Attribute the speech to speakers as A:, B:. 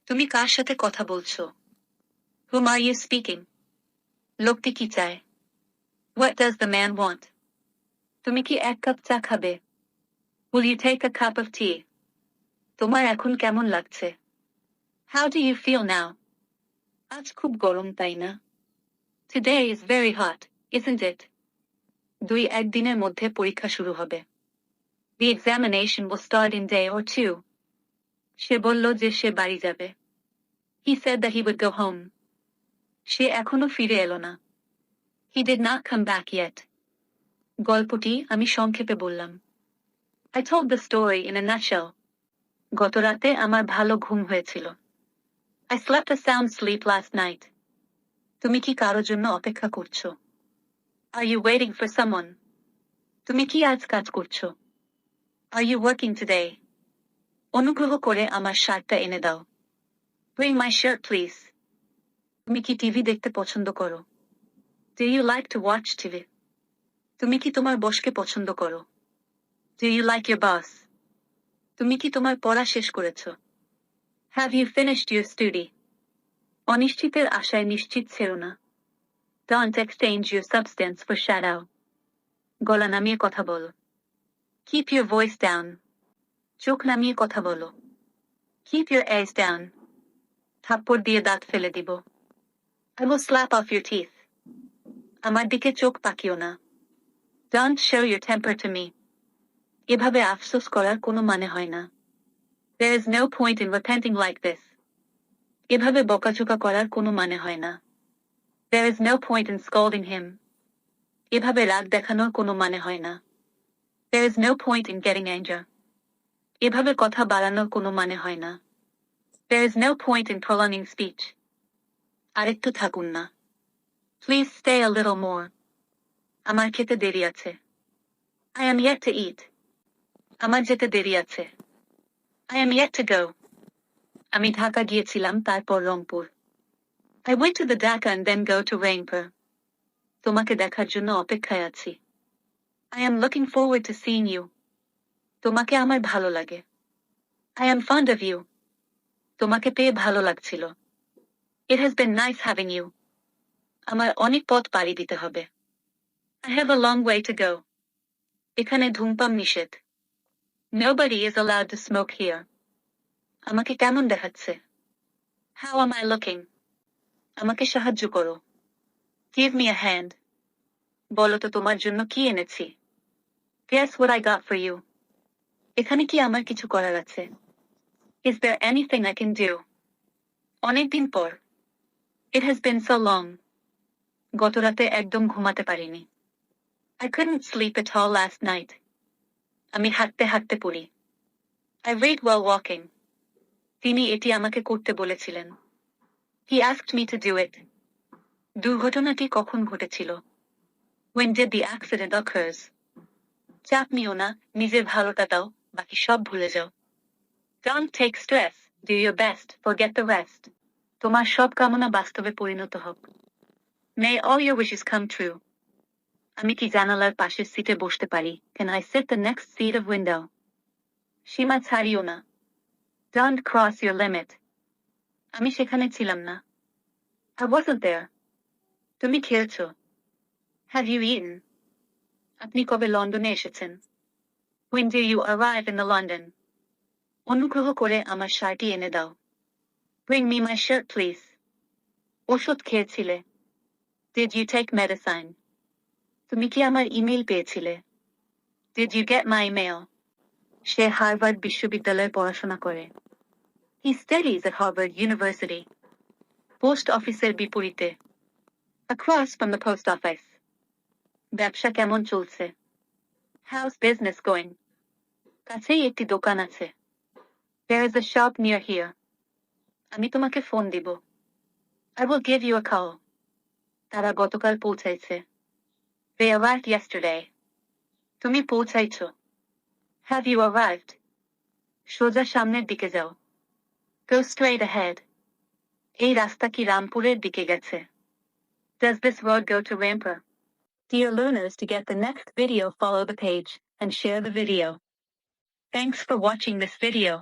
A: তুমি কার সাথে কথা বলছো? Whom are you speaking? লোকটি কি চায়? What does the man want? তুমি কি এক কাপ চা খাবে? Will you take a cup of tea? তোমার এখন কেমন লাগছে? How do you feel now? আজ খুব গরম তাই না? Today is very hot, isn't it? 2-1 দিনের মধ্যে পরীক্ষা শুরু হবে। The examination will start in day or two. সে বলল যে সে বাড়ি যাবে। He said that he would go home. সে এখনো ফিরে এলো না। He did not come back yet. গল্পটি আমি সংক্ষেপে বললাম। I told the story in a nutshell. গত রাতে আমার ভালো ঘুম হয়েছিল। I slept a sound sleep last night. তুমি কি কারো জন্য অপেক্ষা করছো? Are you waiting for someone? তুমি কি আজ কাজ করছো? Are you working today? অনুগ্রহ করে আমার শার্টটা এনে দাও। Bring my shirt, please. তুমি কি টিভি দেখতে পছন্দ করো? Do you like to watch TV? তুমি কি তোমার বসকে পছন্দ করো? Do you like your boss? তুমি কি তোমার পড়া শেষ করেছো? Have you finished your study? অনিশ্চিতের আশায় নিশ্চিত ছেড়ো না। Don't exchange your substance for shadow. গলা নামিয়ে কথা বলো। Keep your voice down. চোখ নামিয়ে কথা বলো। Keep your eyes down. থাপ্পড় দিয়ে দাঁত ফেলে দিব। I will slap off your teeth. আমার দিকে চোখ তাকিও না। Don't show your temper to me. এভাবে আফসোস করার কোনো মানে হয় না। There is no point in repenting like this. এভাবে বকাঝকা করার কোনো মানে হয় না। There is no point in scolding him. এভাবে রাগ দেখানোর কোনো মানে হয় না। There is no point in getting angry. এভাবে কথা বাড়ানোর কোনো মানে হয় না। There is no point in prolonging speech. আরেকটু থাকুন না। Please stay a little more. আমার খেতে দেরি আছে। I am yet to eat. আমার যেতে দেরি আছে। I am yet to go. আমি ঢাকা গিয়েছিলাম তারপর Rangpur. I went to the Dhaka and then go to Rainpur. তোমাকে দেখার জন্য অপেক্ষায় আছি। I am looking forward to seeing you. তোমাকে আমার ভালো লাগে। I am fond of you. তোমাকে পেয়ে ভালো লাগছিল। It has been nice having you. আমার অনেক পথ পাড়ি দিতে হবে। I have a long way to go. এখানে ধূমপান নিষেধ। Nobody is allowed to smoke here. আমাকে কেমন দেখাচ্ছে? How am I looking? আমাকে সাহায্য করো। Give me a hand. বলো তো তোমার জন্য কি এনেছি? Guess what I got for you. এখানে কি আমার কিছু করার আছে? Is there anything I can do? অনেকদিন পর। It has been so long. গত রাতে একদম ঘুমাতে পারিনি। I couldn't sleep at all last night. আমি হাঁটতে হাঁটতে পড়ি। I read while walking. তিনি এটি আমাকে করতে বলেছিলেন। He asked me to do it. দুর্ঘটনাটি কখন ঘটেছিল? When did the accident occurs? চাপ নিও না, নিজের ভালোটা দাও, বাকি সব ভুলে যাও। Don't take stress, do your best, forget the rest. তোমার সব কামনা বাস্তবে পরিণত হোক। May all your wishes come true. আমি কি জানালার পাশের সিটে বসতে পারি? Can I sit the next seat of window? সীমা ছাড়িও না। Don't cross your limit. আমি সেখানে ছিলাম না। I wasn't there. তুমি খেয়েছো? Have you eaten? আপনি কবে লন্ডনে এসেছেন? When do you arrive in the London? অনুগ্রহ করে আমার শার্টটি এনে দাও। Bring me my shirt, please. ওষুধ খেয়েছিলে? Did you take medicine? তুমি কি আমার ইমেল পেয়েছিলে? Did you get my email? Say Harvard বিশ্ববিদ্যালয়ে পড়াশোনা করে। He studies at Harvard University. Post অফিসের বিপরীতে। Across from the post office. ব্যবসা কেমন চলছে? How's business going? কাছেই একটি দোকান আছে। There is a shop near here. আমি তোমাকে ফোন দিব। I will give you a call. তারা গতকাল পৌঁছাইছে। They arrived yesterday. তুমি পৌঁছাইছো। Have you arrived? সোজা সামনের দিকে যাও। Go straight ahead. এই রাস্তা কি রামপুরের দিকে গেছে? Does this road go to Rampur? Dear learners, to get the next video, follow the page and share the video. Thanks for watching this video.